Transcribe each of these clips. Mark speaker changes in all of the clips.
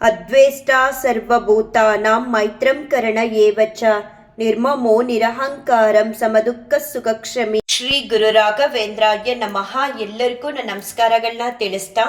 Speaker 1: ಅದ್ವೇಷ್ಟಾ ಸರ್ವಭೂತಾನಾಂ ಮೈತ್ರಂ ಕರಣ ಏವ ಚ ನಿರ್ಮಮೋ ನಿರಹಂಕಾರಂ ಸಮದುಃಖ ಸುಖಕ್ಷಮಿ. ಶ್ರೀ ಗುರು ರಾಘವೇಂದ್ರಾಯ ನಮಃ. ಎಲ್ಲರಿಗೂ ನನ್ನ ನಮಸ್ಕಾರಗಳನ್ನ ತಿಳಿಸ್ತಾ,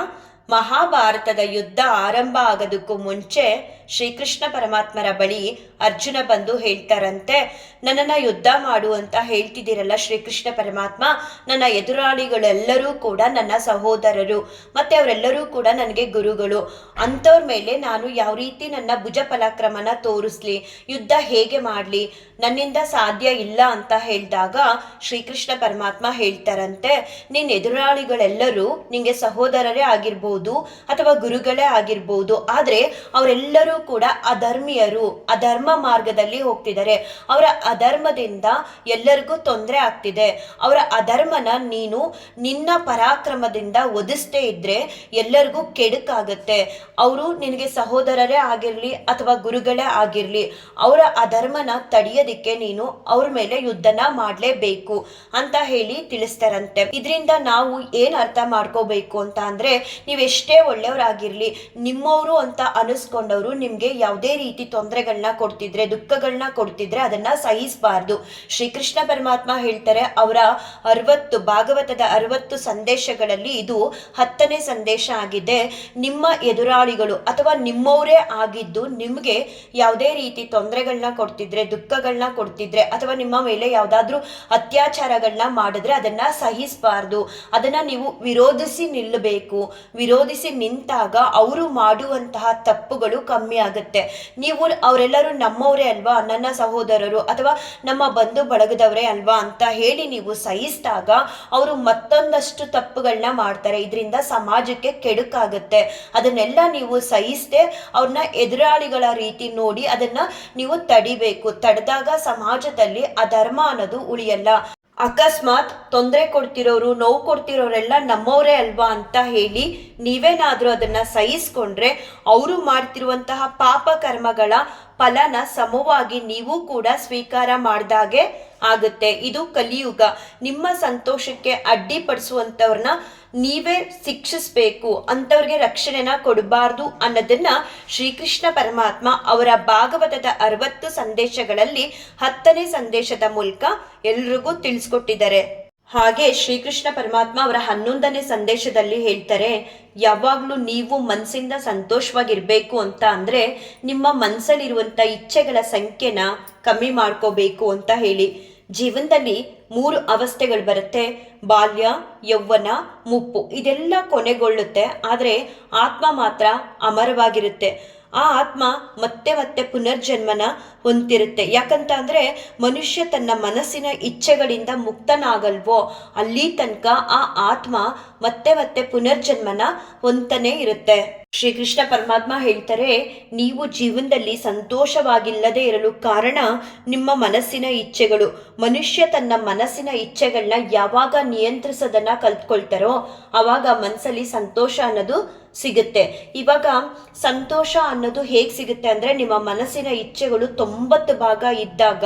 Speaker 1: ಮಹಾಭಾರತದ ಯುದ್ಧ ಆರಂಭ ಆಗೋದಕ್ಕೂ ಮುಂಚೆ ಶ್ರೀಕೃಷ್ಣ ಪರಮಾತ್ಮರ ಬಳಿ ಅರ್ಜುನ ಬಂದು ಹೇಳ್ತಾರಂತೆ, ನನ್ನನ್ನು ಯುದ್ಧ ಮಾಡು ಅಂತ ಹೇಳ್ತಿದ್ದೀರಲ್ಲ ಶ್ರೀಕೃಷ್ಣ ಪರಮಾತ್ಮ, ನನ್ನ ಎದುರಾಳಿಗಳೆಲ್ಲರೂ ಕೂಡ ನನ್ನ ಸಹೋದರರು, ಮತ್ತೆ ಅವರೆಲ್ಲರೂ ಕೂಡ ನನಗೆ ಗುರುಗಳು. ಅಂಥವ್ರ ಮೇಲೆ ನಾನು ಯಾವ ರೀತಿ ನನ್ನ ಭುಜ ಪರಾಕ್ರಮನ ತೋರಿಸ್ಲಿ, ಯುದ್ಧ ಹೇಗೆ ಮಾಡಲಿ, ನನ್ನಿಂದ ಸಾಧ್ಯ ಇಲ್ಲ ಅಂತ ಹೇಳಿದಾಗ ಶ್ರೀಕೃಷ್ಣ ಪರಮಾತ್ಮ ಹೇಳ್ತಾರಂತೆ, ನಿನ್ನ ಎದುರಾಳಿಗಳೆಲ್ಲರೂ ನಿಂಗೆ ಸಹೋದರರೇ ಆಗಿರ್ಬೋದು ಅಥವಾ ಗುರುಗಳೇ ಆಗಿರ್ಬೋದು, ಆದರೆ ಅವರೆಲ್ಲರೂ ಕೂಡ ಅಧರ್ಮೀಯರು, ಅಧರ್ಮ ಮಾರ್ಗದಲ್ಲಿ ಹೋಗ್ತಿದ್ದಾರೆ. ಅವರ ಅಧರ್ಮದಿಂದ ಎಲ್ಲರಿಗೂ ತೊಂದರೆ ಆಗ್ತಿದೆ. ಅವರ ಅಧರ್ಮನ ನೀನು ನಿನ್ನ ಪರಾಕ್ರಮದಿಂದ ಒದಿಸ್ತೇ ಇದ್ರೆ ಎಲ್ಲರಿಗೂ ಕೆಡುಕಾಗುತ್ತೆ. ಅವರು ನಿನಗೆ ಸಹೋದರರೇ ಆಗಿರ್ಲಿ ಅಥವಾ ಗುರುಗಳೇ ಆಗಿರ್ಲಿ, ಅವರ ಅಧರ್ಮನ ತಡೆಯೋದಿಕ್ಕೆ ನೀನು ಅವ್ರ ಮೇಲೆ ಯುದ್ಧನ ಮಾಡಲೇಬೇಕು ಅಂತ ಹೇಳಿ ತಿಳಿಸ್ತಾರಂತೆ. ಇದರಿಂದ ನಾವು ಏನ್ ಅರ್ಥ ಮಾಡ್ಕೋಬೇಕು ಅಂತ ಅಂದ್ರೆ, ನೀವೆಷ್ಟೇ ಒಳ್ಳೆಯವರಾಗಿರ್ಲಿ, ನಿಮ್ಮವರು ಅಂತ ಅನಿಸ್ಕೊಂಡವರು ನಿಮ್ಗೆ ಯಾವುದೇ ರೀತಿ ತೊಂದರೆಗಳನ್ನ ಕೊಡ್ತಿದ್ರೆ, ದುಃಖಗಳನ್ನ ಕೊಡ್ತಿದ್ರೆ ಅದನ್ನ ಸಹಿಸಬಾರ್ದು. ಶ್ರೀಕೃಷ್ಣ ಪರಮಾತ್ಮ ಹೇಳ್ತಾರೆ, ಅವರ 60 ಭಾಗವತದ 60 ಸಂದೇಶಗಳಲ್ಲಿ ಇದು 10ನೇ ಸಂದೇಶ ಆಗಿದೆ. ನಿಮ್ಮ ಎದುರಾಳಿಗಳು ಅಥವಾ ನಿಮ್ಮವರೇ ಆಗಿದ್ದು ನಿಮ್ಗೆ ಯಾವುದೇ ರೀತಿ ತೊಂದರೆಗಳನ್ನ ಕೊಡ್ತಿದ್ರೆ, ದುಃಖಗಳನ್ನ ಕೊಡ್ತಿದ್ರೆ, ಅಥವಾ ನಿಮ್ಮ ಮೇಲೆ ಯಾವ್ದಾದ್ರು ಅತ್ಯಾಚಾರಗಳನ್ನ ಮಾಡಿದ್ರೆ ಅದನ್ನ ಸಹಿಸಬಾರ್ದು. ಅದನ್ನ ನೀವು ವಿರೋಧಿಸಿ ನಿಲ್ಲಬೇಕು. ವಿರೋಧಿಸಿ ನಿಂತಾಗ ಅವರು ಮಾಡುವಂತಹ ತಪ್ಪುಗಳು ಕಮ್ಮಿ ಆಗುತ್ತೆ. ನೀವು ಅವರೆಲ್ಲರೂ ನಮ್ಮವರೇ ಅಲ್ವಾ, ನನ್ನ ಸಹೋದರರು ಅಥವಾ ನಮ್ಮ ಬಂಧು ಬಳಗದವರೇ ಅಲ್ವಾ ಅಂತ ಹೇಳಿ ನೀವು ಸಹಿಸಿದಾಗ ಅವರು ಮತ್ತೊಂದಷ್ಟು ತಪ್ಪುಗಳನ್ನ ಮಾಡ್ತಾರೆ. ಇದರಿಂದ ಸಮಾಜಕ್ಕೆ ಕೆಡುಕಾಗುತ್ತೆ. ಅದನ್ನೆಲ್ಲ ನೀವು ಸಹಿಸದೆ ಅವ್ರನ್ನ ಎದುರಾಳಿಗಳ ರೀತಿ ನೋಡಿ ಅದನ್ನ ನೀವು ತಡಿಬೇಕು. ತಡೆದಾಗ ಸಮಾಜದಲ್ಲಿ ಅಧರ್ಮ ಅನ್ನೋದು ಉಳಿಯಲ್ಲ. ಅಕಸ್ಮಾತ್ ತೊಂದರೆ ಕೊಡ್ತಿರೋರು, ನೋವು ಕೊಡ್ತಿರೋರೆಲ್ಲ ನಮ್ಮವರೇ ಅಲ್ವಾ ಅಂತ ಹೇಳಿ ನೀವೇನಾದ್ರೂ ಅದನ್ನ ಸಹಿಸ್ಕೊಂಡ್ರೆ ಅವರು ಮಾಡ್ತಿರುವಂತಹ ಪಾಪ ಕರ್ಮಗಳ ಫಲನ ಸಮವಾಗಿ ನೀವು ಕೂಡ ಸ್ವೀಕಾರ ಮಾಡಿದಾಗೆ ಆಗುತ್ತೆ. ಇದು ಕಲಿಯುಗ. ನಿಮ್ಮ ಸಂತೋಷಕ್ಕೆ ಅಡ್ಡಿಪಡಿಸುವಂಥವ್ರನ್ನ ನೀವೇ ಶಿಕ್ಷಿಸ್ಬೇಕು, ಅಂಥವ್ರಿಗೆ ರಕ್ಷಣೆನ ಕೊಡಬಾರ್ದು ಅನ್ನೋದನ್ನ ಶ್ರೀಕೃಷ್ಣ ಪರಮಾತ್ಮ ಅವರ ಭಾಗವತದ 60 ಸಂದೇಶಗಳಲ್ಲಿ 10ನೇ ಸಂದೇಶದ ಮೂಲಕ ಎಲ್ರಿಗೂ ತಿಳಿಸ್ಕೊಟ್ಟಿದ್ದಾರೆ. ಹಾಗೆ ಶ್ರೀಕೃಷ್ಣ ಪರಮಾತ್ಮ ಅವರ 11ನೇ ಸಂದೇಶದಲ್ಲಿ ಹೇಳ್ತಾರೆ, ಯಾವಾಗ್ಲೂ ನೀವು ಮನಸ್ಸಿಂದ ಸಂತೋಷವಾಗಿರ್ಬೇಕು ಅಂತ ಅಂದ್ರೆ ನಿಮ್ಮ ಮನಸ್ಸಲ್ಲಿರುವಂತ ಇಚ್ಛೆಗಳ ಸಂಖ್ಯೆನ ಕಮ್ಮಿ ಮಾಡ್ಕೋಬೇಕು ಅಂತ ಹೇಳಿ. ಜೀವನದಲ್ಲಿ 3 ಅವಸ್ಥೆಗಳು ಬರುತ್ತೆ: ಬಾಲ್ಯ, ಯೌವನ, ಮುಪ್ಪು. ಇದೆಲ್ಲ ಕೊನೆಗೊಳ್ಳುತ್ತೆ, ಆದರೆ ಆತ್ಮ ಮಾತ್ರ ಅಮರವಾಗಿರುತ್ತೆ. ಆ ಆತ್ಮ ಮತ್ತೆ ಮತ್ತೆ ಪುನರ್ಜನ್ಮನ ಹೊಂದಿರುತ್ತೆ. ಯಾಕಂತ ಅಂದ್ರೆ ಮನುಷ್ಯ ತನ್ನ ಮನಸ್ಸಿನ ಇಚ್ಛೆಗಳಿಂದ ಮುಕ್ತನಾಗಲ್ವೋ ಅಲ್ಲಿ ತನಕ ಆ ಆತ್ಮ ಮತ್ತೆ ಮತ್ತೆ ಪುನರ್ಜನ್ಮನ ಹೊಂತಾನೆ ಇರುತ್ತೆ. ಶ್ರೀಕೃಷ್ಣ ಪರಮಾತ್ಮ ಹೇಳ್ತಾರೆ, ನೀವು ಜೀವನದಲ್ಲಿ ಸಂತೋಷವಾಗಿಲ್ಲದೆ ಇರಲು ಕಾರಣ ನಿಮ್ಮ ಮನಸ್ಸಿನ ಇಚ್ಛೆಗಳು. ಮನುಷ್ಯ ತನ್ನ ಮನಸ್ಸಿನ ಇಚ್ಛೆಗಳನ್ನ ಯಾವಾಗ ನಿಯಂತ್ರಿಸೋದನ್ನ ಕಲ್ತ್ಕೊಳ್ತಾರೋ ಆವಾಗ ಮನಸ್ಸಲ್ಲಿ ಸಂತೋಷ ಅನ್ನೋದು ಸಿಗುತ್ತೆ. ಇವಾಗ ಸಂತೋಷ ಅನ್ನೋದು ಹೇಗೆ ಸಿಗುತ್ತೆ ಅಂದ್ರೆ, ನಿಮ್ಮ ಮನಸ್ಸಿನ ಇಚ್ಛೆಗಳು 90 ಭಾಗ ಇದ್ದಾಗ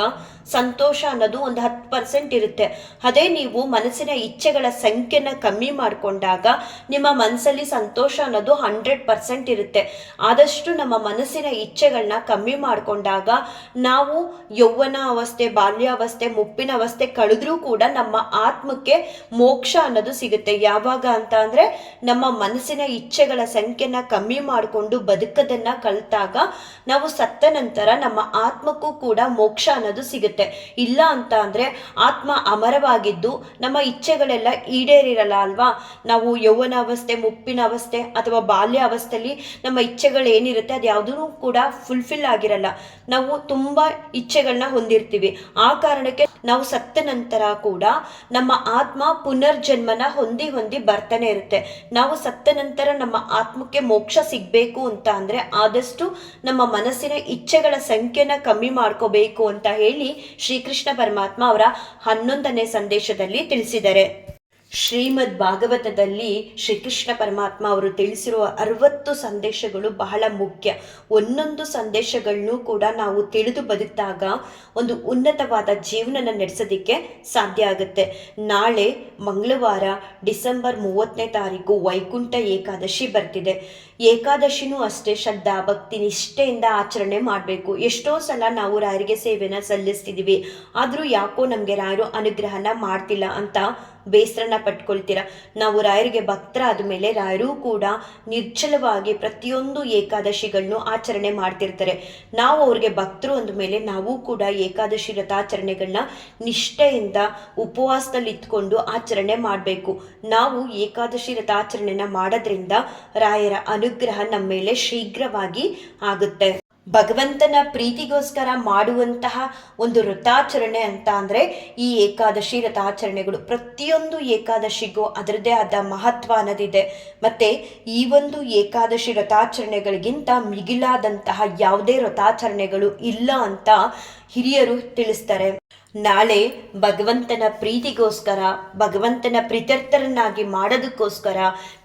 Speaker 1: ಸಂತೋಷ ಅನ್ನೋದು ಒಂದು 10% ಇರುತ್ತೆ. ಅದೇ ನೀವು ಮನಸ್ಸಿನ ಇಚ್ಛೆಗಳ ಸಂಖ್ಯೆನ ಕಮ್ಮಿ ಮಾಡಿಕೊಂಡಾಗ ನಿಮ್ಮ ಮನಸ್ಸಲ್ಲಿ ಸಂತೋಷ ಅನ್ನೋದು 100% ಇರುತ್ತೆ. ಆದಷ್ಟು ನಮ್ಮ ಮನಸ್ಸಿನ ಇಚ್ಛೆಗಳನ್ನ ಕಮ್ಮಿ ಮಾಡಿಕೊಂಡಾಗ ನಾವು ಯೌವನ ಅವಸ್ಥೆ, ಬಾಲ್ಯಾವಸ್ಥೆ, ಮುಪ್ಪಿನ ಅವಸ್ಥೆ ಕಳೆದ್ರೂ ಕೂಡ ನಮ್ಮ ಆತ್ಮಕ್ಕೆ ಮೋಕ್ಷ ಅನ್ನೋದು ಸಿಗುತ್ತೆ. ಯಾವಾಗ ಅಂತ ಅಂದ್ರೆ, ನಮ್ಮ ಮನಸ್ಸಿನ ಇಚ್ಛೆಗಳ ಸಂಖ್ಯೆನ ಕಮ್ಮಿ ಮಾಡಿಕೊಂಡು ಬದುಕದನ್ನ ಕಲಿತಾಗ ನಾವು ಸತ್ತ ನಂತರ ನಮ್ಮ ಆತ್ಮಕ್ಕೂ ಕೂಡ ಮೋಕ್ಷ ಅನ್ನೋದು ಸಿಗುತ್ತೆ. ಇಲ್ಲ ಅಂತ ಅಂದ್ರೆ ಆತ್ಮ ಅಮರವಾಗಿದ್ದು ನಮ್ಮ ಇಚ್ಛೆಗಳೆಲ್ಲ ಈಡೇರಿರಲ್ಲ ಅಲ್ವಾ. ನಾವು ಯೌವನ ಅವಸ್ಥೆ, ಮುಪ್ಪಿನ ಅವಸ್ಥೆ ಅಥವಾ ಬಾಲ್ಯ ಅವಸ್ಥೆಯಲ್ಲಿ ನಮ್ಮ ಇಚ್ಛೆಗಳು ಏನಿರುತ್ತೆ ಅದು ಯಾವುದೂ ಕೂಡ ಫುಲ್ಫಿಲ್ ಆಗಿರಲ್ಲ. ನಾವು ತುಂಬಾ ಇಚ್ಛೆಗಳನ್ನ ಹೊಂದಿರ್ತೀವಿ. ಆ ಕಾರಣಕ್ಕೆ ನಾವು ಸತ್ತ ನಂತರ ಕೂಡ ನಮ್ಮ ಆತ್ಮ ಪುನರ್ಜನ್ಮನ ಹೊಂದಿ ಬರ್ತಾನೆ ಇರುತ್ತೆ. ನಾವು ಸತ್ತ ನಂತರ ನಮ್ಮ ಆತ್ಮಕ್ಕೆ ಮೋಕ್ಷ ಸಿಗ್ಬೇಕು ಅಂತ ಅಂದ್ರೆ ಆದಷ್ಟು ನಮ್ಮ ಮನಸ್ಸಿನ ಇಚ್ಛೆಗಳ ಸಂಖ್ಯೆನ ಕಮ್ಮಿ ಮಾಡ್ಕೋಬೇಕು ಅಂತ ಹೇಳಿ ಶ್ರೀಕೃಷ್ಣ ಪರಮಾತ್ಮ ಅವರ 11ನೇ ಸಂದೇಶದಲ್ಲಿ ತಿಳಿಸಿದ್ದಾರೆ. ಶ್ರೀಮದ್ ಭಾಗವತದಲ್ಲಿ ಶ್ರೀಕೃಷ್ಣ ಪರಮಾತ್ಮ ಅವರು ತಿಳಿಸಿರುವ 60 ಸಂದೇಶಗಳು ಬಹಳ ಮುಖ್ಯ. ಒಂದೊಂದು ಸಂದೇಶಗಳನ್ನು ಕೂಡ ನಾವು ತಿಳಿದು ಬದುಕಿದಾಗ ಒಂದು ಉನ್ನತವಾದ ಜೀವನನ ನಡೆಸೋದಕ್ಕೆ ಸಾಧ್ಯ ಆಗುತ್ತೆ. ನಾಳೆ ಮಂಗಳವಾರ ಡಿಸೆಂಬರ್ 30ನೇ ತಾರೀಕು ವೈಕುಂಠ ಏಕಾದಶಿ ಬರ್ತಿದೆ. ಏಕಾದಶಿನೂ ಅಷ್ಟೇ ಶ್ರದ್ಧಾ ಭಕ್ತಿ ನಿಷ್ಠೆಯಿಂದ ಆಚರಣೆ ಮಾಡಬೇಕು. ಎಷ್ಟೋ ಸಲ ನಾವು ರಾಯರಿಗೆ ಸೇವೆನ ಸಲ್ಲಿಸ್ತಿದ್ದೀವಿ, ಆದರೂ ಯಾಕೋ ನಮಗೆ ರಾಯರು ಅನುಗ್ರಹನ ಮಾಡ್ತಿಲ್ಲ ಅಂತ ಬೇಸರನ ಪಟ್ಕೊಳ್ತೀರ. ನಾವು ರಾಯರಿಗೆ ಭಕ್ತರಾದ ಮೇಲೆ ರಾಯರು ಕೂಡ ನಿರ್ಜಲವಾಗಿ ಪ್ರತಿಯೊಂದು ಏಕಾದಶಿಗಳನ್ನು ಆಚರಣೆ ಮಾಡ್ತಿರ್ತಾರೆ. ನಾವು ಅವ್ರಿಗೆ ಭಕ್ತರು ಅಂದ ಮೇಲೆ ನಾವು ಕೂಡ ಏಕಾದಶಿ ವ್ರತಾಚರಣೆಗಳನ್ನ ನಿಷ್ಠೆಯಿಂದ ಉಪವಾಸದಲ್ಲಿ ಇತ್ಕೊಂಡು ಆಚರಣೆ ಮಾಡಬೇಕು. ನಾವು ಏಕಾದಶಿ ವ್ರತಾಚರಣೆನ ಮಾಡೋದ್ರಿಂದ ರಾಯರ ಅನುಗ್ರಹ ನಮ್ಮ ಮೇಲೆ ಶೀಘ್ರವಾಗಿ ಆಗುತ್ತೆ. ಭಗವಂತನ ಪ್ರೀತಿಗೋಸ್ಕರ ಮಾಡುವಂತಹ ಒಂದು ವ್ರತಾಚರಣೆ ಅಂತ ಅಂದರೆ ಈ ಏಕಾದಶಿ ವ್ರತಾಚರಣೆಗಳು. ಪ್ರತಿಯೊಂದು ಏಕಾದಶಿಗೂ ಅದರದ್ದೇ ಆದ ಮಹತ್ವ ಅನ್ನೋದಿದೆ. ಮತ್ತು ಈ ಒಂದು ಏಕಾದಶಿ ವ್ರತಾಚರಣೆಗಳಿಗಿಂತ ಮಿಗಿಲಾದಂತಹ ಯಾವುದೇ ವ್ರತಾಚರಣೆಗಳು ಇಲ್ಲ ಅಂತ ಹಿರಿಯರು ತಿಳಿಸ್ತಾರೆ. ನಾಳೆ ಭಗವಂತನ ಪ್ರೀತಿಗೋಸ್ಕರ, ಭಗವಂತನ ಪ್ರೀತ್ಯರ್ಥರನ್ನಾಗಿ ಮಾಡೋದಕ್ಕೋಸ್ಕರ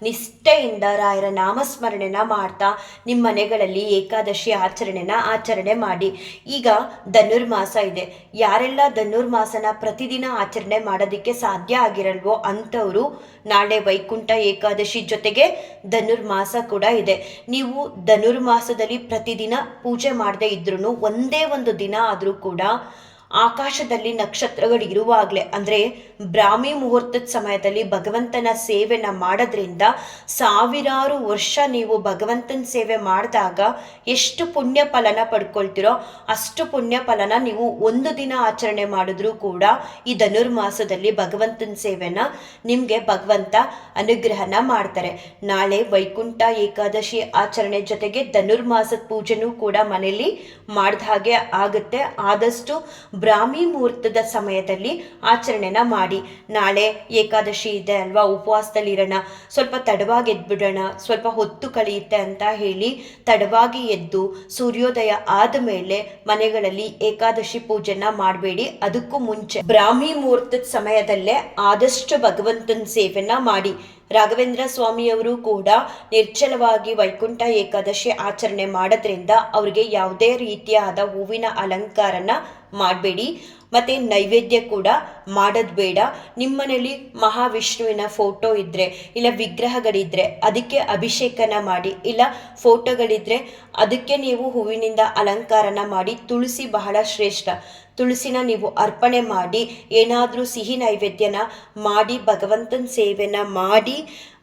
Speaker 1: ನಿಷ್ಠೆಯಿಂದ ರಾಯರ ನಾಮಸ್ಮರಣೆನ ಮಾಡ್ತಾ ನಿಮ್ಮ ಮನೆಗಳಲ್ಲಿ ಏಕಾದಶಿ ಆಚರಣೆ ಮಾಡಿ. ಈಗ ಧನುರ್ಮಾಸ ಇದೆ. ಯಾರೆಲ್ಲ ಧನುರ್ಮಾಸನ ಪ್ರತಿದಿನ ಆಚರಣೆ ಮಾಡೋದಕ್ಕೆ ಸಾಧ್ಯ ಆಗಿರಲ್ವೋ ಅಂಥವರು ನಾಳೆ ವೈಕುಂಠ ಏಕಾದಶಿ ಜೊತೆಗೆ ಧನುರ್ಮಾಸ ಕೂಡ ಇದೆ. ನೀವು ಧನುರ್ಮಾಸದಲ್ಲಿ ಪ್ರತಿದಿನ ಪೂಜೆ ಮಾಡದೇ ಇದ್ರೂ ಒಂದೇ ಒಂದು ದಿನ ಆದರೂ ಕೂಡ ಆಕಾಶದಲ್ಲಿ ನಕ್ಷತ್ರಗಳು ಇರುವಾಗಲೇ ಅಂದರೆ ಬ್ರಾಹ್ಮಿ ಮುಹೂರ್ತದ ಸಮಯದಲ್ಲಿ ಭಗವಂತನ ಸೇವೆನ ಮಾಡೋದ್ರಿಂದ ಸಾವಿರಾರು ವರ್ಷ ನೀವು ಭಗವಂತನ ಸೇವೆ ಮಾಡಿದಾಗ ಎಷ್ಟು ಪುಣ್ಯ ಫಲನ ಪಡ್ಕೊಳ್ತಿರೋ ಅಷ್ಟು ಪುಣ್ಯ ಫಲನ ನೀವು ಒಂದು ದಿನ ಆಚರಣೆ ಮಾಡಿದ್ರೂ ಕೂಡ ಈ ಧನುರ್ಮಾಸದಲ್ಲಿ ಭಗವಂತನ ಸೇವೆನ ನಿಮಗೆ ಭಗವಂತ ಅನುಗ್ರಹನ ಮಾಡ್ತಾರೆ. ನಾಳೆ ವೈಕುಂಠ ಏಕಾದಶಿ ಆಚರಣೆ ಜೊತೆಗೆ ಧನುರ್ಮಾಸದ ಪೂಜೆನೂ ಕೂಡ ಮನೆಯಲ್ಲಿ ಮಾಡಿದ ಹಾಗೆ ಆಗುತ್ತೆ. ಆದಷ್ಟು ಬ್ರಾಹ್ಮಿ ಮುಹೂರ್ತದ ಸಮಯದಲ್ಲಿ ಆಚರಣೆನ ಮಾಡಿ. ನಾಳೆ ಏಕಾದಶಿ ಇದೆ ಅಲ್ವಾ, ಉಪವಾಸದಲ್ಲಿ ಇರೋಣ, ಸ್ವಲ್ಪ ತಡವಾಗಿ ಎದ್ಬಿಡೋಣ, ಸ್ವಲ್ಪ ಹೊತ್ತು ಕಳೆಯುತ್ತೆ ಅಂತ ಹೇಳಿ ತಡವಾಗಿ ಎದ್ದು ಸೂರ್ಯೋದಯ ಆದ ಮೇಲೆ ಮನೆಗಳಲ್ಲಿ ಏಕಾದಶಿ ಪೂಜೆನ ಮಾಡಬೇಡಿ. ಅದಕ್ಕೂ ಮುಂಚೆ ಬ್ರಾಹ್ಮಿ ಮುಹೂರ್ತದ ಸಮಯದಲ್ಲೇ ಆದಷ್ಟು ಭಗವಂತನ ಸೇವೆನ ಮಾಡಿ. ರಾಘವೇಂದ್ರ ಸ್ವಾಮಿಯವರು ಕೂಡ ನಿರ್ಜಲವಾಗಿ ವೈಕುಂಠ ಏಕಾದಶಿ ಆಚರಣೆ ಮಾಡೋದ್ರಿಂದ ಅವ್ರಿಗೆ ಯಾವುದೇ ರೀತಿಯಾದ ಹೂವಿನ ಅಲಂಕಾರನ ಮಾಡಬೇಡಿ. ಮತ್ತು ನೈವೇದ್ಯ ಕೂಡ ಮಾಡೋದು ಬೇಡ. ನಿಮ್ಮನೇಲಿ ಮಹಾವಿಷ್ಣುವಿನ ಫೋಟೋ ಇದ್ದರೆ ಇಲ್ಲ ವಿಗ್ರಹಗಳಿದ್ದರೆ ಅದಕ್ಕೆ ಅಭಿಷೇಕನ ಮಾಡಿ, ಇಲ್ಲ ಫೋಟೋಗಳಿದ್ದರೆ ಅದಕ್ಕೆ ನೀವು ಹೂವಿನಿಂದ ಅಲಂಕಾರನ ಮಾಡಿ. ತುಳಸಿ ಬಹಳ ಶ್ರೇಷ್ಠ. ತುಳಸಿನ ನೀವು ಅರ್ಪಣೆ ಮಾಡಿ ಏನಾದರೂ ಸಿಹಿ ನೈವೇದ್ಯನ ಮಾಡಿ ಭಗವಂತನ ಸೇವೆನ ಮಾಡಿ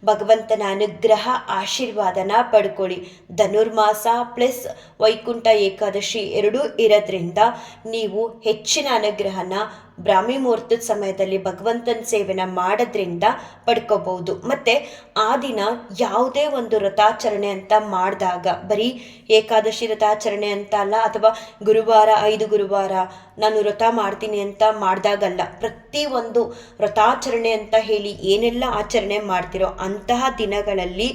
Speaker 1: ಭಗವಂತನ ಅನುಗ್ರಹ ಆಶೀರ್ವಾದನ ಪಡ್ಕೊಳ್ಳಿ. ಧನುರ್ಮಾಸ ಪ್ಲಸ್ ವೈಕುಂಠ ಏಕಾದಶಿ ಎರಡೂ ಇರೋದ್ರಿಂದ ನೀವು ಹೆಚ್ಚಿನ ಅನುಗ್ರಹನ ಬ್ರಾಹ್ಮಿ ಮುಹೂರ್ತದ ಸಮಯದಲ್ಲಿ ಭಗವಂತನ ಸೇವೆನ ಮಾಡೋದ್ರಿಂದ ಪಡ್ಕೋಬಹುದು. ಮತ್ತು ಆ ದಿನ ಯಾವುದೇ ಒಂದು ವ್ರತಾಚರಣೆ ಅಂತ ಮಾಡಿದಾಗ ಬರೀ ಏಕಾದಶಿ ವ್ರತಾಚರಣೆ ಅಂತ ಅಲ್ಲ, ಅಥವಾ ಗುರುವಾರ 5 ಗುರುವಾರ ನಾನು ವ್ರತ ಮಾಡ್ತೀನಿ ಅಂತ ಮಾಡಿದಾಗಲ್ಲ. ಪ್ರತಿಯೊಂದು ವ್ರತಾಚರಣೆ ಅಂತ ಹೇಳಿ ಏನೆಲ್ಲ ಆಚರಣೆ ಮಾಡ್ತಿರೋ ಅಂತಹ ದಿನಗಳಲ್ಲಿ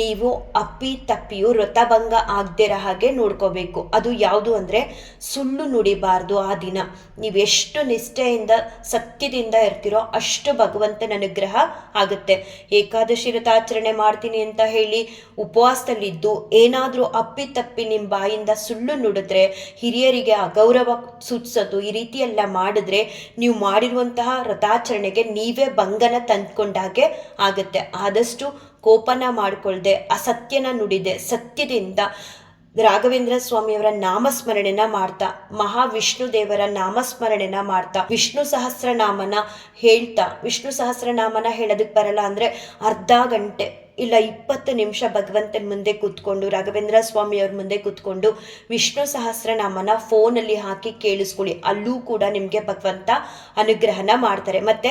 Speaker 1: ನೀವು ಅಪ್ಪಿ ತಪ್ಪಿಯು ವ್ರತಭಂಗ ಆಗದಿರೋ ಹಾಗೆ ನೋಡ್ಕೋಬೇಕು. ಅದು ಯಾವುದು ಅಂದರೆ ಸುಳ್ಳು ನುಡಿಬಾರ್ದು. ಆ ದಿನ ನೀವೆಷ್ಟು ನಿಷ್ಠೆಯಿಂದ ಸತ್ಯದಿಂದ ಇರ್ತಿರೋ ಅಷ್ಟು ಭಗವಂತನ ಅನುಗ್ರಹ ಆಗುತ್ತೆ. ಏಕಾದಶಿ ವ್ರತಾಚರಣೆ ಮಾಡ್ತೀನಿ ಅಂತ ಹೇಳಿ ಉಪವಾಸದಲ್ಲಿದ್ದು ಏನಾದರೂ ಅಪ್ಪಿ ತಪ್ಪಿ ನಿಮ್ಮ ಬಾಯಿಂದ ಸುಳ್ಳು ನುಡಿದ್ರೆ, ಹಿರಿಯರಿಗೆ ಅಗೌರವ ಸೂಚಿಸೋದು, ಈ ರೀತಿ ಎಲ್ಲ ಮಾಡಿದ್ರೆ ನೀವು ಮಾಡಿರುವಂತಹ ವ್ರತಾಚರಣೆಗೆ ನೀವೇ ಭಂಗನ ತಂದ್ಕೊಂಡಾಗೆ ಆಗುತ್ತೆ. ಆದಷ್ಟು ಕೋಪನ ಮಾಡಿಕೊಳ್ಳದೆ, ಅಸತ್ಯನ ನುಡಿದೆ ಸತ್ಯದಿಂದ ರಾಘವೇಂದ್ರ ಸ್ವಾಮಿಯವರ ನಾಮಸ್ಮರಣೆನ ಮಾಡ್ತಾ, ಮಹಾವಿಷ್ಣು ದೇವರ ನಾಮಸ್ಮರಣೆನ ಮಾಡ್ತಾ, ವಿಷ್ಣು ಸಹಸ್ರನಾಮನ ಹೇಳ್ತಾ, ವಿಷ್ಣು ಸಹಸ್ರನಾಮನ ಹೇಳೋದಕ್ಕೆ ಬರಲ್ಲ ಅಂದರೆ ಅರ್ಧ ಗಂಟೆ ಇಲ್ಲ 20 ನಿಮಿಷ ಭಗವಂತನ ಮುಂದೆ ಕೂತ್ಕೊಂಡು, ರಾಘವೇಂದ್ರ ಸ್ವಾಮಿಯವ್ರ ಮುಂದೆ ಕೂತ್ಕೊಂಡು ವಿಷ್ಣು ಸಹಸ್ರನಾಮನ ಫೋನಲ್ಲಿ ಹಾಕಿ ಕೇಳಿಸ್ಕೊಳ್ಳಿ. ಅಲ್ಲೂ ಕೂಡ ನಿಮಗೆ ಭಗವಂತ ಅನುಗ್ರಹನ ಮಾಡ್ತಾರೆ. ಮತ್ತು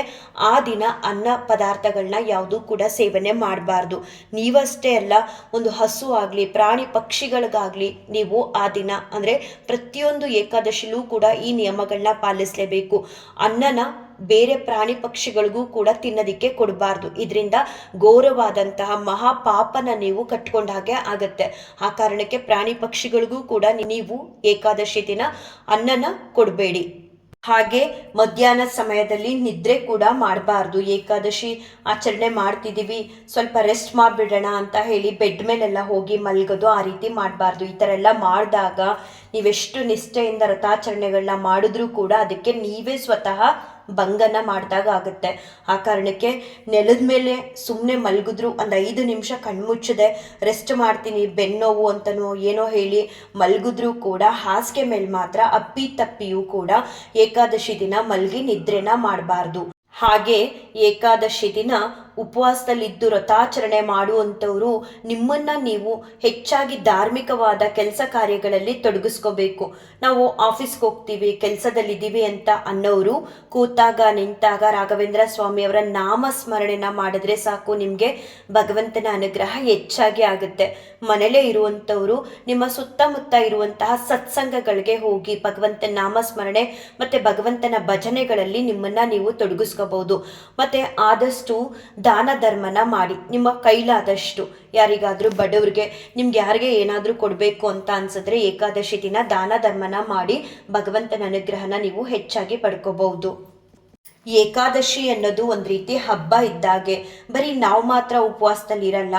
Speaker 1: ಆ ದಿನ ಅನ್ನ ಪದಾರ್ಥಗಳನ್ನ ಯಾವುದೂ ಕೂಡ ಸೇವನೆ ಮಾಡಬಾರ್ದು. ನೀವಷ್ಟೇ ಅಲ್ಲ, ಒಂದು ಹಸು ಆಗಲಿ ಪ್ರಾಣಿ ಪಕ್ಷಿಗಳಿಗಾಗಲಿ ನೀವು ಆ ದಿನ ಅಂದರೆ ಪ್ರತಿಯೊಂದು ಏಕಾದಶಿಲೂ ಕೂಡ ಈ ನಿಯಮಗಳನ್ನ ಪಾಲಿಸಲೇಬೇಕು. ಅನ್ನನ ಬೇರೆ ಪ್ರಾಣಿ ಪಕ್ಷಿಗಳಿಗೂ ಕೂಡ ತಿನ್ನೋದಿಕ್ಕೆ ಕೊಡಬಾರ್ದು. ಇದರಿಂದ ಘೋರವಾದಂತಹ ಮಹಾಪಾಪನ ನೀವು ಕಟ್ಕೊಂಡ ಹಾಗೆ ಆಗತ್ತೆ. ಆ ಕಾರಣಕ್ಕೆ ಪ್ರಾಣಿ ಪಕ್ಷಿಗಳಿಗೂ ಕೂಡ ನೀವು ಏಕಾದಶಿ ದಿನ ಅನ್ನನ ಕೊಡಬೇಡಿ. ಹಾಗೆ ಮಧ್ಯಾಹ್ನ ಸಮಯದಲ್ಲಿ ನಿದ್ರೆ ಕೂಡ ಮಾಡಬಾರ್ದು. ಏಕಾದಶಿ ಆಚರಣೆ ಮಾಡ್ತಿದ್ದೀವಿ, ಸ್ವಲ್ಪ ರೆಸ್ಟ್ ಮಾಡಿಬಿಡೋಣ ಅಂತ ಹೇಳಿ ಬೆಡ್ ಮೇಲೆಲ್ಲ ಹೋಗಿ ಮಲಗೋದು, ಆ ರೀತಿ ಮಾಡಬಾರ್ದು. ಈ ಥರ ಎಲ್ಲ ಮಾಡಿದಾಗ ನೀವೆಷ್ಟು ನಿಷ್ಠೆಯಿಂದ ವ್ರತಾಚರಣೆಗಳನ್ನ ಮಾಡಿದ್ರೂ ಕೂಡ ಅದಕ್ಕೆ ನೀವೇ ಸ್ವತಃ ಭಂಗನ ಮಾಡಿದಾಗ ಆಗುತ್ತೆ. ಆ ಕಾರಣಕ್ಕೆ ನೆಲದ ಮೇಲೆ ಸುಮ್ಮನೆ ಮಲಗಿದ್ರು ಒಂದು 5 ನಿಮಿಷ ಕಣ್ಮುಚ್ಚದೆ ರೆಸ್ಟ್ ಮಾಡ್ತೀನಿ ಬೆನ್ನೋವು ಅಂತನೋ ಏನೋ ಹೇಳಿ ಮಲಗಿದ್ರೂ ಕೂಡ ಹಾಸಿಗೆ ಮೇಲೆ ಮಾತ್ರ ಅಪ್ಪಿ ತಪ್ಪಿಯೂ ಕೂಡ ಏಕಾದಶಿ ದಿನ ಮಲಗಿ ನಿದ್ರೆನ ಮಾಡಬಾರ್ದು. ಹಾಗೆ ಏಕಾದಶಿ ದಿನ ಉಪವಾಸದಲ್ಲಿದ್ದು ವ್ರತಾಚರಣೆ ಮಾಡುವಂಥವರು ನಿಮ್ಮನ್ನ ನೀವು ಹೆಚ್ಚಾಗಿ ಧಾರ್ಮಿಕವಾದ ಕೆಲಸ ಕಾರ್ಯಗಳಲ್ಲಿ ತೊಡಗಿಸ್ಕೋಬೇಕು. ನಾವು ಆಫೀಸ್ಗೆ ಹೋಗ್ತೀವಿ, ಕೆಲಸದಲ್ಲಿದ್ದೀವಿ ಅಂತ ಅನ್ನೋರು ಕೂತಾಗ ನಿಂತಾಗ ರಾಘವೇಂದ್ರ ಸ್ವಾಮಿಯವರ ನಾಮಸ್ಮರಣೆನ ಮಾಡಿದ್ರೆ ಸಾಕು, ನಿಮಗೆ ಭಗವಂತನ ಅನುಗ್ರಹ ಹೆಚ್ಚಾಗಿ ಆಗುತ್ತೆ. ಮನೇಲೇ ಇರುವಂಥವರು ನಿಮ್ಮ ಸುತ್ತಮುತ್ತ ಇರುವಂತಹ ಸತ್ಸಂಗಗಳಿಗೆ ಹೋಗಿ ಭಗವಂತನ ನಾಮಸ್ಮರಣೆ ಮತ್ತು ಭಗವಂತನ ಭಜನೆಗಳಲ್ಲಿ ನಿಮ್ಮನ್ನ ನೀವು ತೊಡಗಿಸ್ಕೋಬಹುದು. ಮತ್ತು ಆದಷ್ಟು ದಾನ ಧರ್ಮನ ಮಾಡಿ, ನಿಮ್ಮ ಕೈಲಾದಷ್ಟು. ಯಾರಿಗಾದರೂ ಬಡವ್ರಿಗೆ, ನಿಮ್ಗೆ ಯಾರಿಗೆ ಏನಾದರೂ ಕೊಡಬೇಕು ಅಂತ ಅನ್ಸಿದ್ರೆ ಏಕಾದಶಿ ದಿನ ದಾನ ಧರ್ಮನ ಮಾಡಿ ಭಗವಂತನ ಅನುಗ್ರಹನ ನೀವು ಹೆಚ್ಚಾಗಿ ಪಡ್ಕೋಬಹುದು. ಏಕಾದಶಿ ಅನ್ನೋದು ಒಂದು ರೀತಿ ಹಬ್ಬ ಇದ್ದಾಗೆ. ಬರೀ ನಾವು ಮಾತ್ರ ಉಪವಾಸದಲ್ಲಿರಲ್ಲ,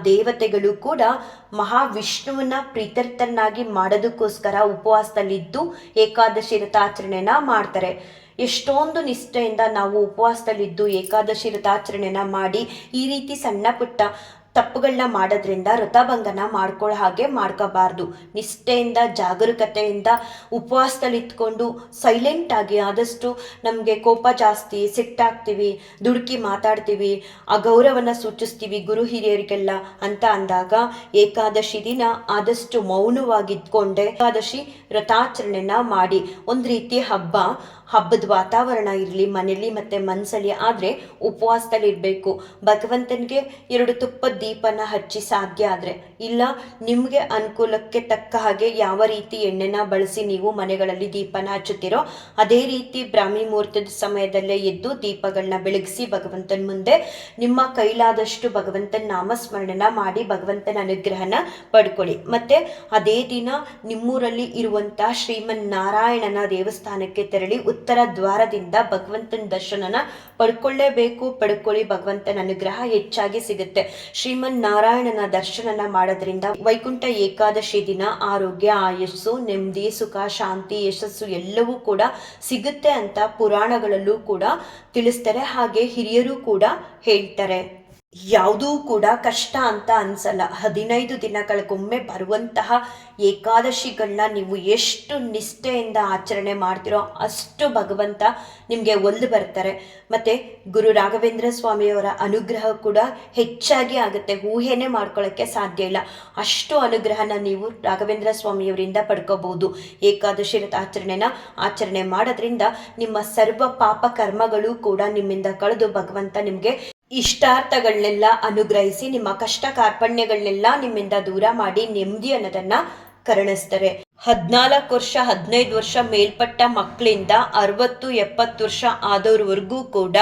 Speaker 1: ದೇವತೆಗಳು ಕೂಡ ಮಹಾವಿಷ್ಣುವನ್ನ ಪ್ರೀತ್ಯರ್ಥನಾಗಿ ಮಾಡೋದಕ್ಕೋಸ್ಕರ ಉಪವಾಸದಲ್ಲಿದ್ದು ಏಕಾದಶಿ ವ್ರತಾಚರಣೆನ ಮಾಡ್ತಾರೆ. ಎಷ್ಟೊಂದು ನಿಷ್ಠೆಯಿಂದ ನಾವು ಉಪವಾಸದಲ್ಲಿದ್ದು ಏಕಾದಶಿ ವ್ರತಾಚರಣೆನ ಮಾಡಿ ಈ ರೀತಿ ಸಣ್ಣ ಪುಟ್ಟ ತಪ್ಪುಗಳನ್ನ ಮಾಡೋದ್ರಿಂದ ವ್ರತಭಂಗನ ಮಾಡ್ಕೊಳ್ಳೋ ಹಾಗೆ ಮಾಡ್ಕೋಬಾರ್ದು. ನಿಷ್ಠೆಯಿಂದ ಜಾಗರೂಕತೆಯಿಂದ ಉಪವಾಸದಲ್ಲಿ ಇತ್ಕೊಂಡು ಸೈಲೆಂಟಾಗಿ, ಆದಷ್ಟು ನಮಗೆ ಕೋಪ ಜಾಸ್ತಿ, ಸಿಟ್ಟಾಗ್ತೀವಿ, ದುಡುಕಿ ಮಾತಾಡ್ತೀವಿ, ಅಗೌರವನ ಸೂಚಿಸ್ತೀವಿ ಗುರು ಹಿರಿಯರಿಗೆಲ್ಲ ಅಂತ ಅಂದಾಗ ಏಕಾದಶಿ ದಿನ ಆದಷ್ಟು ಮೌನವಾಗಿದ್ಕೊಂಡೆ ಏಕಾದಶಿ ವ್ರತಾಚರಣೆನ ಮಾಡಿ. ಒಂದು ರೀತಿ ಹಬ್ಬದ ವಾತಾವರಣ ಇರಲಿ ಮನೇಲಿ ಮತ್ತು ಮನಸ್ಸಲ್ಲಿ. ಆದರೆ ಉಪವಾಸದಲ್ಲಿ ಇರಬೇಕು. ಭಗವಂತನಿಗೆ 2 ತುಪ್ಪದ ದೀಪನ ಹಚ್ಚಿ ಸಾಧ್ಯ ಆದರೆ, ಇಲ್ಲ ನಿಮಗೆ ಅನುಕೂಲಕ್ಕೆ ತಕ್ಕ ಹಾಗೆ ಯಾವ ರೀತಿ ಎಣ್ಣೆನ ಬಳಸಿ ನೀವು ಮನೆಗಳಲ್ಲಿ ದೀಪನ ಹಚ್ಚುತ್ತೀರೋ ಅದೇ ರೀತಿ ಬ್ರಾಹ್ಮಿ ಮುಹೂರ್ತದ ಸಮಯದಲ್ಲೇ ಎದ್ದು ದೀಪಗಳನ್ನ ಬೆಳಗಿಸಿ ಭಗವಂತನ ಮುಂದೆ ನಿಮ್ಮ ಕೈಲಾದಷ್ಟು ಭಗವಂತನ ನಾಮಸ್ಮರಣೆನ ಮಾಡಿ ಭಗವಂತನ ಅನುಗ್ರಹನ ಪಡ್ಕೊಳ್ಳಿ. ಮತ್ತು ಅದೇ ದಿನ ನಿಮ್ಮೂರಲ್ಲಿ ಇರುವಂತಹ ಶ್ರೀಮನ್ ನಾರಾಯಣನ ದೇವಸ್ಥಾನಕ್ಕೆ ತೆರಳಿ ಉತ್ತರ ದ್ವಾರದಿಂದ ಭಗವಂತನ ದರ್ಶನನ ಪಡ್ಕೊಳ್ಳಿ. ಭಗವಂತನ ಅನುಗ್ರಹ ಹೆಚ್ಚಾಗಿ ಸಿಗುತ್ತೆ. ಶ್ರೀಮನ್ ನಾರಾಯಣನ ದರ್ಶನನ ಮಾಡೋದ್ರಿಂದ ವೈಕುಂಠ ಏಕಾದಶಿ ದಿನ ಆರೋಗ್ಯ, ಆಯಸ್ಸು, ನೆಮ್ಮದಿ, ಸುಖ, ಶಾಂತಿ, ಯಶಸ್ಸು ಎಲ್ಲವೂ ಕೂಡ ಸಿಗುತ್ತೆ ಅಂತ ಪುರಾಣಗಳಲ್ಲೂ ಕೂಡ ತಿಳಿಸ್ತಾರೆ. ಹಾಗೆ ಹಿರಿಯರು ಕೂಡ ಹೇಳ್ತಾರೆ. ಯಾವುದೂ ಕೂಡ ಕಷ್ಟ ಅಂತ ಅನ್ಸಲ್ಲ. 15 ದಿನಗಳಿಗೊಮ್ಮೆ ಬರುವಂತಹ ಏಕಾದಶಿಗಳನ್ನ ನೀವು ಎಷ್ಟು ನಿಷ್ಠೆಯಿಂದ ಆಚರಣೆ ಮಾಡ್ತಿರೋ ಅಷ್ಟು ಭಗವಂತ ನಿಮಗೆ ಒಲ್ದು ಬರ್ತಾರೆ. ಮತ್ತು ಗುರು ರಾಘವೇಂದ್ರ ಸ್ವಾಮಿಯವರ ಅನುಗ್ರಹ ಕೂಡ ಹೆಚ್ಚಾಗಿ ಆಗುತ್ತೆ. ಊಹೆನೇ ಮಾಡ್ಕೊಳ್ಳೋಕ್ಕೆ ಸಾಧ್ಯ ಇಲ್ಲ, ಅಷ್ಟು ಅನುಗ್ರಹನ ನೀವು ರಾಘವೇಂದ್ರ ಸ್ವಾಮಿಯವರಿಂದ ಪಡ್ಕೋಬಹುದು. ಏಕಾದಶಿ ಆಚರಣೆ ಮಾಡೋದ್ರಿಂದ ನಿಮ್ಮ ಸರ್ವ ಪಾಪ ಕರ್ಮಗಳು ಕೂಡ ನಿಮ್ಮಿಂದ ಕಳೆದು ಭಗವಂತ ನಿಮಗೆ ಇಷ್ಟಾರ್ಥಗಳನ್ನೆಲ್ಲ ಅನುಗ್ರಹಿಸಿ ನಿಮ್ಮ ಕಷ್ಟ ಕಾರ್ಪಣ್ಯಗಳನ್ನೆಲ್ಲ ನಿಮ್ಮಿಂದ ದೂರ ಮಾಡಿ ನೆಮ್ಮದಿ ಅನ್ನೋದನ್ನ ಕರುಣಿಸ್ತಾರೆ. 14 ವರ್ಷ 15 ವರ್ಷ ಮೇಲ್ಪಟ್ಟ ಮಕ್ಕಳಿಂದ 60-70 ವರ್ಷ ಆದವ್ರವರೆಗೂ ಕೂಡ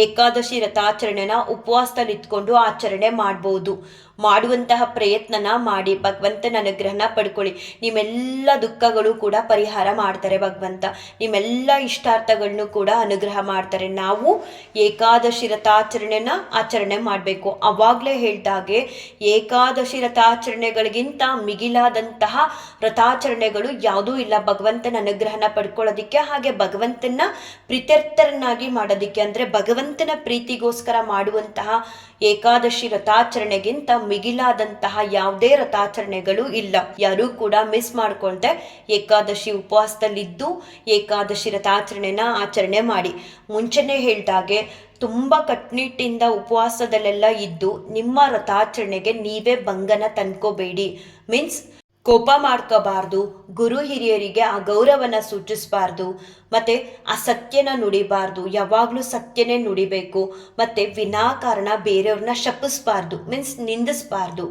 Speaker 1: ಏಕಾದಶಿ ವ್ರತಾಚರಣೆನ ಉಪವಾಸದಲ್ಲಿ ಇತ್ಕೊಂಡು ಆಚರಣೆ ಮಾಡ್ಬೋದು. ಮಾಡುವಂತಹ ಪ್ರಯತ್ನನ ಮಾಡಿ ಭಗವಂತನ ಅನುಗ್ರಹನ ಪಡ್ಕೊಳ್ಳಿ. ನಿಮ್ಮೆಲ್ಲ ದುಃಖಗಳು ಕೂಡ ಪರಿಹಾರ ಮಾಡ್ತಾರೆ ಭಗವಂತ. ನಿಮ್ಮೆಲ್ಲ ಇಷ್ಟಾರ್ಥಗಳನ್ನು ಕೂಡ ಅನುಗ್ರಹ ಮಾಡ್ತಾರೆ. ನಾವು ಏಕಾದಶಿ ವ್ರತಾಚರಣೆನ ಆಚರಣೆ ಮಾಡಬೇಕು. ಅವಾಗಲೇ ಹೇಳ್ದಾಗೆ ಏಕಾದಶಿ ವ್ರತಾಚರಣೆಗಳಿಗಿಂತ ಮಿಗಿಲಾದಂತಹ ವ್ರತಾಚರಣೆಗಳು ಯಾವುದೂ ಇಲ್ಲ ಭಗವಂತನ ಅನುಗ್ರಹನ ಪಡ್ಕೊಳ್ಳೋದಿಕ್ಕೆ, ಹಾಗೆ ಭಗವಂತನ ಪ್ರೀತ್ಯರ್ಥರನ್ನಾಗಿ ಮಾಡೋದಿಕ್ಕೆ. ಅಂದರೆ ಭಗವಂತನ ಪ್ರೀತಿಗೋಸ್ಕರ ಮಾಡುವಂತಹ ಏಕಾದಶಿ ವ್ರತಾಚರಣೆಗಿಂತ ಮಿಗಿಲಾದಂತಹ ಯಾವುದೇ ವ್ರತಾಚರಣೆಗಳು ಇಲ್ಲ. ಯಾರೂ ಕೂಡ ಮಿಸ್ ಮಾಡ್ಕೊಳ್ದೆ ಏಕಾದಶಿ ಉಪವಾಸದಲ್ಲಿದ್ದು ಏಕಾದಶಿ ವ್ರತಾಚರಣೆನ ಆಚರಣೆ ಮಾಡಿ. ಮುಂಚೆನೇ ಹೇಳ್ದಾಗೆ ತುಂಬ ಕಟ್ಟುನಿಟ್ಟಿಂದ ಉಪವಾಸದಲ್ಲೆಲ್ಲ ಇದ್ದು ನಿಮ್ಮ ವ್ರತಾಚರಣೆಗೆ ನೀವೇ ಭಂಗನ ತಂದ್ಕೋಬೇಡಿ. ಮೀನ್ಸ್ ಕೋಪ ಮಾಡ್ಕೋಬಾರ್ದು, ಗುರು ಹಿರಿಯರಿಗೆ ಅಗೌರವನ ಸೂಚಿಸಬಾರ್ದು, ಮತ್ತು ಅಸತ್ಯನ ನುಡಿಬಾರ್ದು. ಯಾವಾಗಲೂ ಸತ್ಯನೇ ನುಡಿಬೇಕು. ಮತ್ತು ವಿನಾಕಾರಣ ಬೇರೆಯವ್ರನ್ನ ಶಪಿಸಬಾರ್ದು, ಮೀನ್ಸ್ ನಿಂದಿಸಬಾರ್ದು.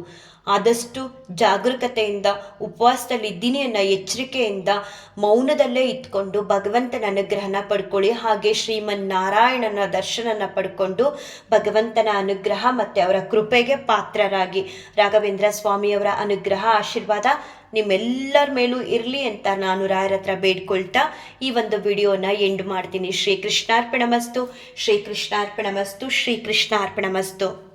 Speaker 1: ಆದಷ್ಟು ಜಾಗರೂಕತೆಯಿಂದ ಉಪವಾಸದಲ್ಲಿದ್ದೀನಿ ಅನ್ನೋ ಎಚ್ಚರಿಕೆಯಿಂದ ಮೌನದಲ್ಲೇ ಇದ್ಕೊಂಡು ಭಗವಂತನ ಅನುಗ್ರಹನ ಪಡ್ಕೊಳ್ಳಿ. ಹಾಗೆ ಶ್ರೀಮನ್ನಾರಾಯಣನ ದರ್ಶನನ ಪಡ್ಕೊಂಡು ಭಗವಂತನ ಅನುಗ್ರಹ ಮತ್ತು ಅವರ ಕೃಪೆಗೆ ಪಾತ್ರರಾಗಿ ರಾಘವೇಂದ್ರ ಸ್ವಾಮಿಯವರ ಅನುಗ್ರಹ ಆಶೀರ್ವಾದ ನಿಮ್ಮೆಲ್ಲರ ಮೇಲೂ ಇರಲಿ ಅಂತ ನಾನು ರಾಯರ ಹತ್ರ ಬೇಡ್ಕೊಳ್ತಾ ಈ ಒಂದು ವಿಡಿಯೋನ ಎಂಡ್ ಮಾಡ್ತೀನಿ. ಶ್ರೀಕೃಷ್ಣಾರ್ಪಣಮಸ್ತು, ಶ್ರೀಕೃಷ್ಣಾರ್ಪಣಮಸ್ತು, ಶ್ರೀಕೃಷ್ಣಾರ್ಪಣಮಸ್ತು.